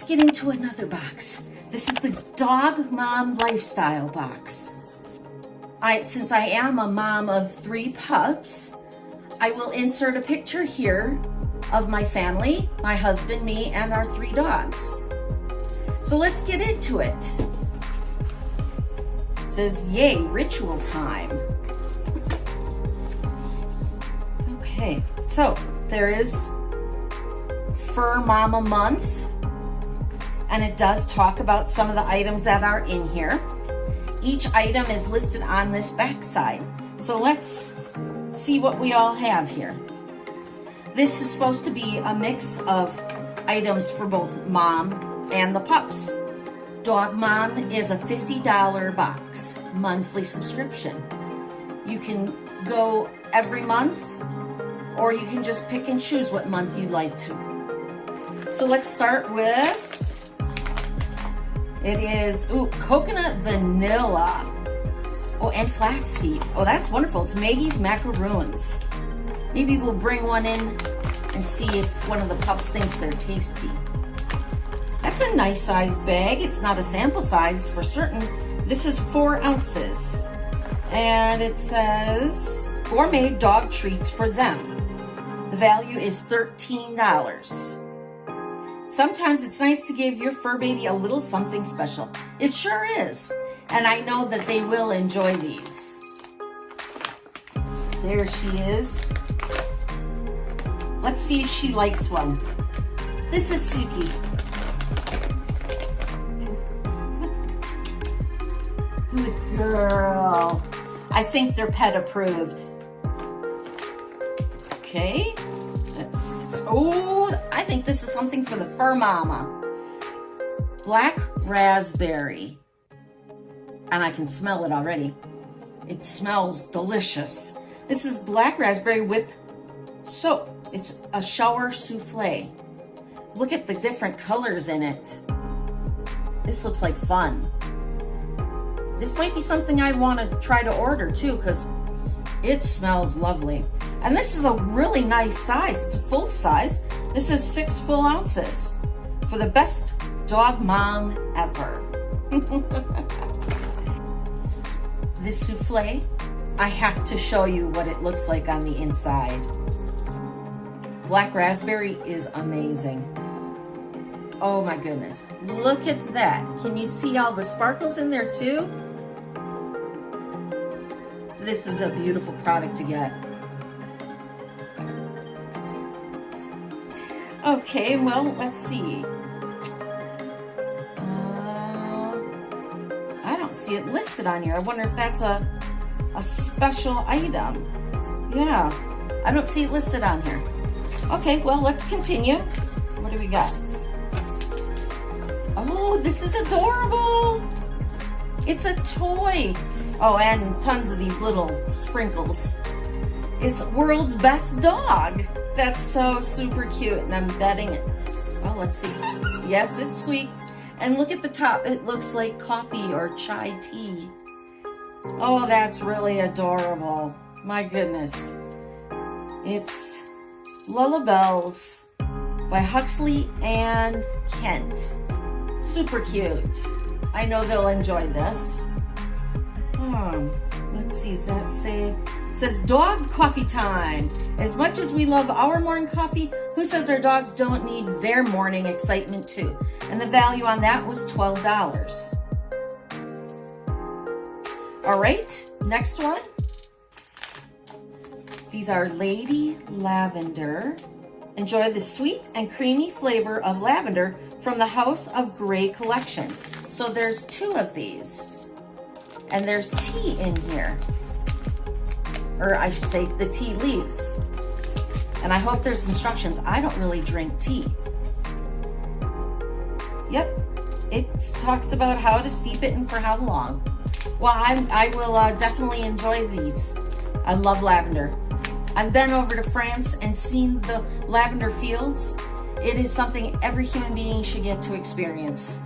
let's get into another box. This is the Dog Mom Lifestyle box. Since I am a mom of 3 pups, I will insert a picture here of my family, my husband, me, and our 3 dogs. So let's get into it. It says, yay, ritual time. Okay, so there is Fur Mama Month, and it does talk about some of the items that are in here. Each item is listed on this back side. So let's see what we all have here. This is supposed to be a mix of items for both mom and the pups. Dog Mom is a $50 box monthly subscription. You can go every month, or you can just pick and choose what month you'd like to. So let's start with, it is, coconut vanilla. Oh, and flaxseed. Oh, that's wonderful. It's Maggies Macaroons. Maybe we'll bring one in and see if one of the pups thinks they're tasty. That's a nice size bag. It's not a sample size for certain. This is 4 ounces. And it says, gourmet dog treats for them. The value is $13. Sometimes it's nice to give your fur baby a little something special. It sure is. And I know that they will enjoy these. There she is. Let's see if she likes one. This is Suki. Good girl. I think they're pet approved. Okay. I think this is something for the Fur Mama. Black raspberry. And I can smell it already. It smells delicious. This is black raspberry with soap. It's a shower souffle. Look at the different colors in it. This looks like fun. This might be something I want to try to order too, because it smells lovely. And this is a really nice size. It's a full size. This is 6 full ounces for the best dog mom ever. This souffle, I have to show you what it looks like on the inside. Black raspberry is amazing. Oh my goodness, look at that. Can you see all the sparkles in there too? This is a beautiful product to get. Okay, well, let's see. I don't see it listed on here. I wonder if that's a special item. Yeah, I don't see it listed on here. Okay, well, let's continue. What do we got? Oh, this is adorable. It's a toy. Oh, and tons of these little sprinkles. It's World's Best Dog. That's so super cute, and I'm betting it. Well, let's see. Yes, it squeaks. And look at the top. It looks like coffee or chai tea. Oh, that's really adorable. My goodness. It's Lullabills by Huxley and Kent. Super cute. I know they'll enjoy this. Let's see, does that say? It says dog coffee time. As much as we love our morning coffee, who says our dogs don't need their morning excitement too? And the value on that was $12. All right, next one. These are Lady Lavender. Enjoy the sweet and creamy flavor of lavender from the House of Grey collection. So there's 2 of these. And there's tea in here. Or I should say the tea leaves. And I hope there's instructions. I don't really drink tea. Yep, it talks about how to steep it and for how long. Well, I will definitely enjoy these. I love lavender. I've been over to France and seen the lavender fields. It is something every human being should get to experience.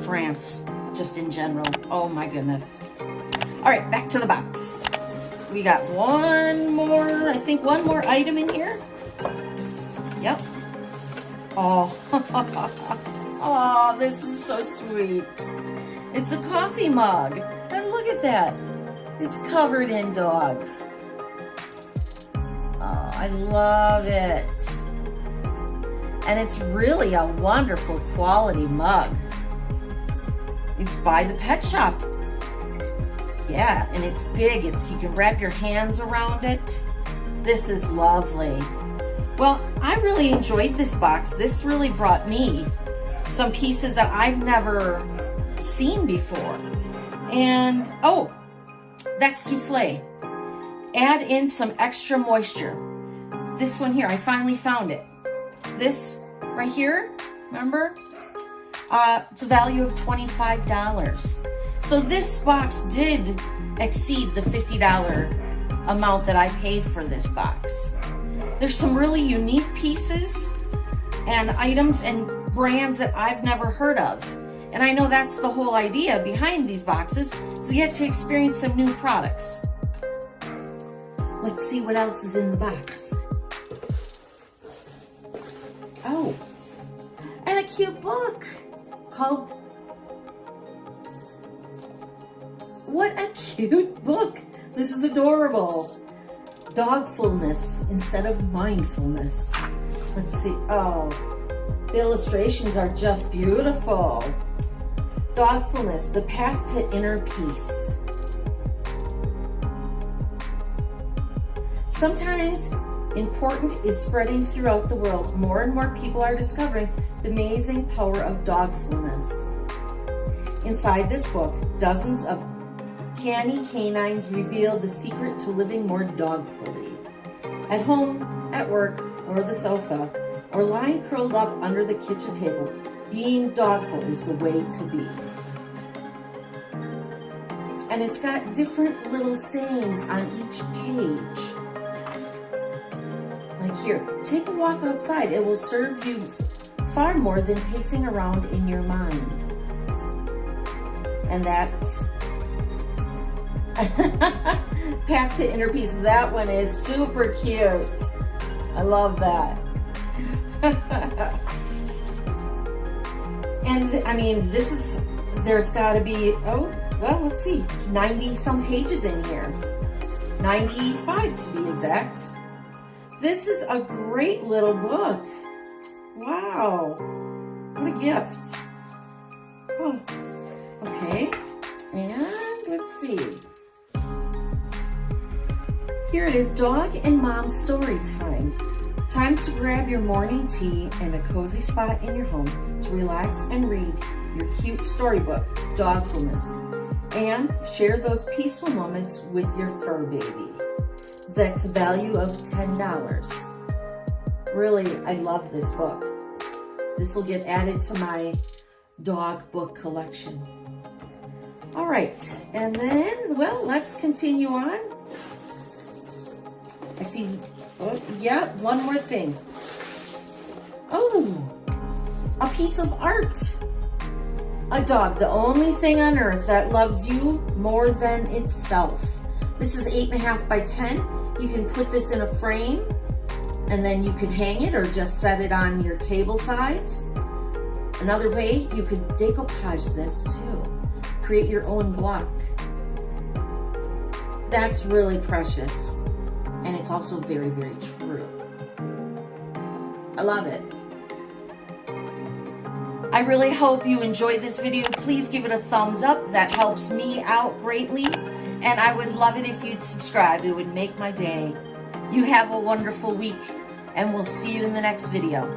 France, just in general. Oh my goodness. All right, back to the box. We got one more, I think one more item in here. Yep. Oh, oh, this is so sweet. It's a coffee mug. And look at that. It's covered in dogs. Oh, I love it. And it's really a wonderful quality mug. It's by the pet shop. Yeah, and it's big. You can wrap your hands around it. This is lovely. Well, I really enjoyed this box. This really brought me some pieces that I've never seen before. And, oh, that's souffle. Add in some extra moisture. This one here, I finally found it. This right here, remember? It's a value of $25. So this box did exceed the $50 amount that I paid for this box. There's some really unique pieces and items and brands that I've never heard of. And I know that's the whole idea behind these boxes, is to get to experience some new products. Let's see what else is in the box. Oh, and a cute book called, what a cute book. This is adorable. Dogfulness instead of mindfulness. Let's see, oh, the illustrations are just beautiful. Dogfulness, the path to inner peace. Sometimes important is spreading throughout the world. More and more people are discovering the amazing power of dogfulness. Inside this book, dozens of canny canines reveal the secret to living more dogfully. At home, at work, or the sofa, or lying curled up under the kitchen table, being dogful is the way to be. And it's got different little sayings on each page. Like here, take a walk outside. It will serve you far more than pacing around in your mind. And that's Path to Inner Peace. That one is super cute. I love that. And I mean, there's gotta be, oh, well, let's see, 90 some pages in here. 95 to be exact. This is a great little book. Wow, what a gift. Oh, okay, and let's see. Here it is, Dog and Mom Story Time. Time to grab your morning tea and a cozy spot in your home to relax and read your cute storybook, Dogfulness, and share those peaceful moments with your fur baby. That's a value of $10. Really, I love this book. This will get added to my dog book collection. All right, and then, well, let's continue on. I see, oh, yeah, one more thing. Oh, a piece of art. A dog, the only thing on earth that loves you more than itself. This is 8.5 by 10. You can put this in a frame and then you can hang it or just set it on your table sides. Another way, you could decoupage this too. Create your own block. That's really precious. And it's also very, very true. I love it. I really hope you enjoyed this video. Please give it a thumbs up. That helps me out greatly. And I would love it if you'd subscribe. It would make my day. You have a wonderful week, and we'll see you in the next video.